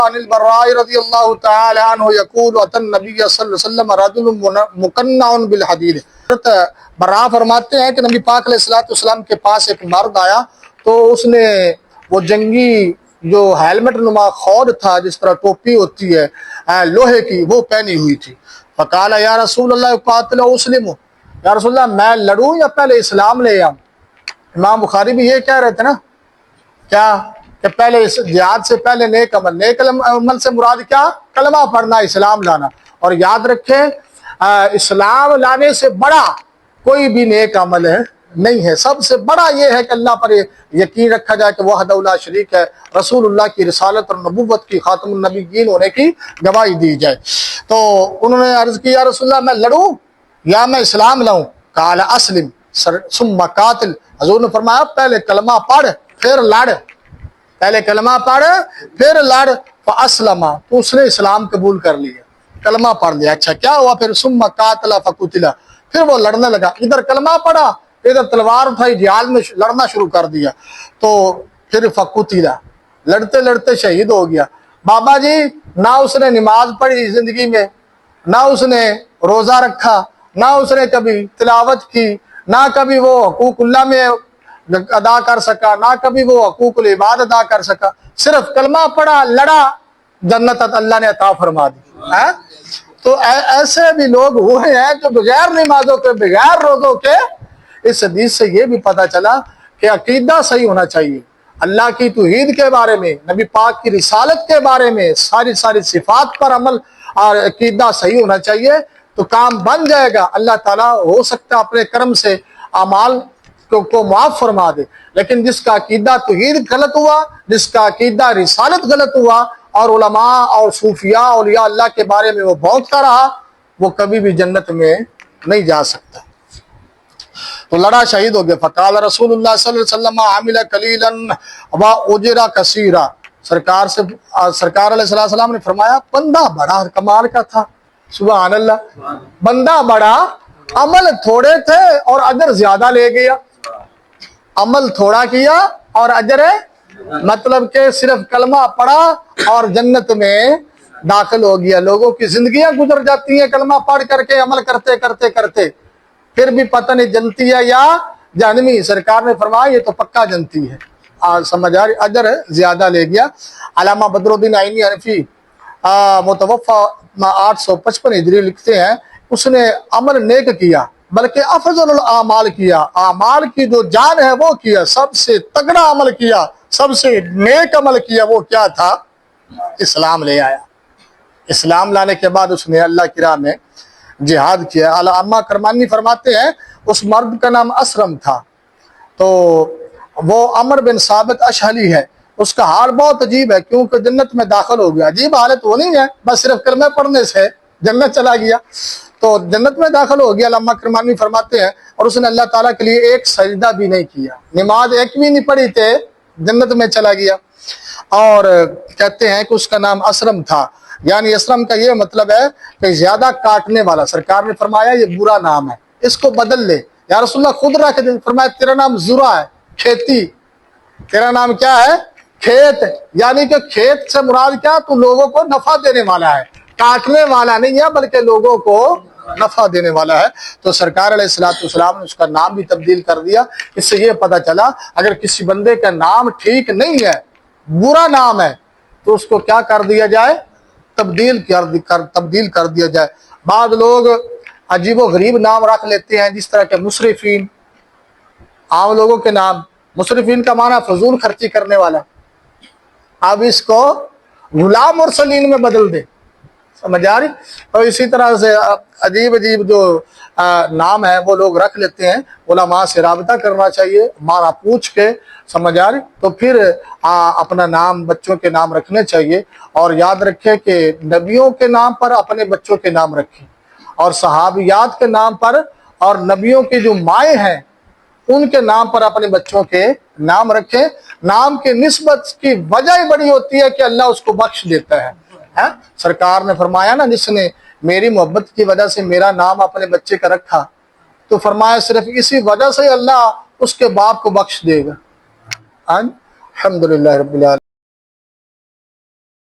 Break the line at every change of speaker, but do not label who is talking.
عن البراء رضی اللہ تعالی عنہ یقول اتى النبی صلی اللہ علیہ وسلم رجل مقنع بالحدید. براء فرماتے ہیں کہ نبی پاک علیہ السلام کے پاس ایک مرد آیا تو اس نے وہ جنگی جو ہیلمٹ نما خود تھا، جس طرح ٹوپی ہوتی ہے لوہے کی، وہ پہنی ہوئی تھی. فقال یا رسول اللہ قاتل اسلم، یا رسول اللہ میں لڑوں یا پہلے اسلام لے آؤں؟ امام بخاری بھی یہ کہہ رہے تھے نا کیا کہ پہلے جہاد سے پہلے نیک عمل، نیک عمل سے مراد کیا؟ کلمہ پڑھنا، اسلام لانا. اور یاد رکھیں اسلام لانے سے بڑا کوئی بھی نیک عمل ہے نہیں ہے. سب سے بڑا یہ ہے کہ اللہ پر یقین رکھا جائے کہ وحدہ لا شریک ہے، رسول اللہ کی رسالت اور نبوت کی خاتم النبیین ہونے کی گواہی دی جائے. تو انہوں نے عرض کی یا رسول اللہ میں لڑوں یا میں اسلام لاؤں؟ قال اسلم ثم قاتل. حضور نے فرمایا پہلے کلمہ پڑھ پھر لڑ، پہلے کلمہ پڑھ پھر لڑ. فاسلم، تو اس نے اسلام قبول کر لیا، کلمہ پڑھ لیا. اچھا کیا ہوا پھر؟ ثم قاتل فقتل، پھر وہ لڑنے لگا. ادھر کلمہ پڑھا، ادھر تلوار اٹھائی، جہاد میں لڑنا شروع کر دیا. تو پھر فقتل، لڑتے لڑتے شہید ہو گیا. بابا جی نہ اس نے نماز پڑھی زندگی میں، نہ اس نے روزہ رکھا، نہ اس نے کبھی تلاوت کی، نہ کبھی وہ حقوق اللہ میں ادا کر سکا، نہ کبھی وہ حقوق العباد ادا کر سکا. صرف کلمہ پڑھا، لڑا، جنت اللہ نے عطا فرما دی. تو ایسے بھی لوگ ہوئے ہیں جو بغیر نمازوں کے، بغیر روزوں کے. اس حدیث سے یہ بھی پتہ چلا کہ عقیدہ صحیح ہونا چاہیے، اللہ کی توحید کے بارے میں، نبی پاک کی رسالت کے بارے میں، ساری صفات پر عمل اور عقیدہ صحیح ہونا چاہیے تو کام بن جائے گا. اللہ تعالیٰ ہو سکتا ہے اپنے کرم سے اعمال کو معاف فرما دے. لیکن جس کا عقیدہ توحید غلط ہوا، جس کا عقیدہ رسالت غلط ہوا، اور علماء اور صوفیاء اولیاء اللہ کے بارے میں وہ بھونکتا رہا، وہ کبھی بھی جنت میں نہیں جا سکتا. تو لڑا، شہید ہو گیا. فقال رسول اللہ صلی اللہ علیہ وسلم عمل قلیلا واجر کثیرا. سرکار علیہ السلام نے فرمایا بندہ بڑا کمال کا تھا. سبحان اللہ، بندہ بڑا، عمل تھوڑے تھے اور اجر زیادہ لے گیا. عمل تھوڑا کیا اور اجر، مطلب کہ صرف کلمہ پڑھا اور جنت میں داخل ہو گیا. لوگوں کی زندگیاں گزر جاتی ہیں کلمہ پڑھ کر کے، عمل کرتے کرتے کرتے، پھر بھی پتہ نہیں جنتی ہے یا جہنمی. سرکار نے فرمایا یہ تو پکا جنتی ہے. سمجھ آ رہی؟ اجر زیادہ لے گیا. علامہ بدر الدین عینی حنفی متوفا 855 ہجری لکھتے ہیں اس نے عمل نیک کیا بلکہ افضل الاعمال کیا. اعمال کی جو جان ہے وہ کیا، سب سے تگڑا عمل کیا، سب سے نیک عمل کیا. وہ کیا تھا؟ اسلام لے آیا. اسلام لانے کے بعد اس نے اللہ کی راہ میں جہاد کیا. علامہ کرمانی فرماتے ہیں اس مرد کا نام اسرم تھا. تو وہ عمر بن ثابت اشہلی ہے. اس کا حال بہت عجیب ہے کیونکہ جنت میں داخل ہو گیا. عجیب حالت وہ نہیں ہے بس صرف کلمہ پڑھنے سے جنت چلا گیا. تو جنت میں داخل ہو گیا. علامہ کرمانی فرماتے ہیں اور اس نے اللہ تعالیٰ کے لیے ایک سجدہ بھی نہیں کیا، نماز ایک بھی نہیں پڑھی تھے، جنت میں چلا گیا. اور کہتے ہیں کہ اس کا نام اسرم تھا. یعنی اسرم کا یہ مطلب ہے کہ زیادہ کاٹنے والا. سرکار نے فرمایا یہ برا نام ہے، اس کو بدل لے. یا رسول اللہ خود رکھ دیں. فرمایا تیرا نام زرع ہے، کھیتی. تیرا نام کیا ہے؟ کھیت. یعنی کہ کھیت سے مراد کیا؟ تو لوگوں کو نفع دینے والا ہے، کاٹنے والا نہیں ہے بلکہ لوگوں کو نفع دینے والا ہے. تو سرکار علیہ السلام نے اس کا نام بھی تبدیل کر دیا. اس سے یہ پتہ چلا اگر کسی بندے کا نام ٹھیک نہیں ہے، برا نام ہے، تو اس کو کیا کر دیا جائے؟ تبدیل کر دیا جائے. بعض لوگ عجیب و غریب نام رکھ لیتے ہیں جس طرح کے مسرفین. عام لوگوں کے نام مسرفین کا معنی فضول خرچی کرنے والا. اب اس کو غلام مرسلین میں بدل دے. سمجھ آ رہی؟ اور اسی طرح سے عجیب جو نام ہے وہ لوگ رکھ لیتے ہیں. علماء سے رابطہ کرنا چاہیے، مانا پوچھ کے. سمجھ آ رہی؟ تو پھر اپنا نام بچوں کے نام رکھنے چاہیے. اور یاد رکھے کہ نبیوں کے نام پر اپنے بچوں کے نام رکھیں، اور صحابیات کے نام پر اور نبیوں کے جو مائیں ہیں ان کے نام پر اپنے بچوں کے نام رکھیں. نام کی نسبت کی وجہ ہی بڑی ہوتی ہے کہ اللہ اس کو بخش دیتا ہے. سرکار نے فرمایا نا جس نے میری محبت کی وجہ سے میرا نام اپنے بچے کا رکھا تو فرمایا صرف اسی وجہ سے اللہ اس کے باپ کو بخش دے گا. الحمدللہ رب العالمین.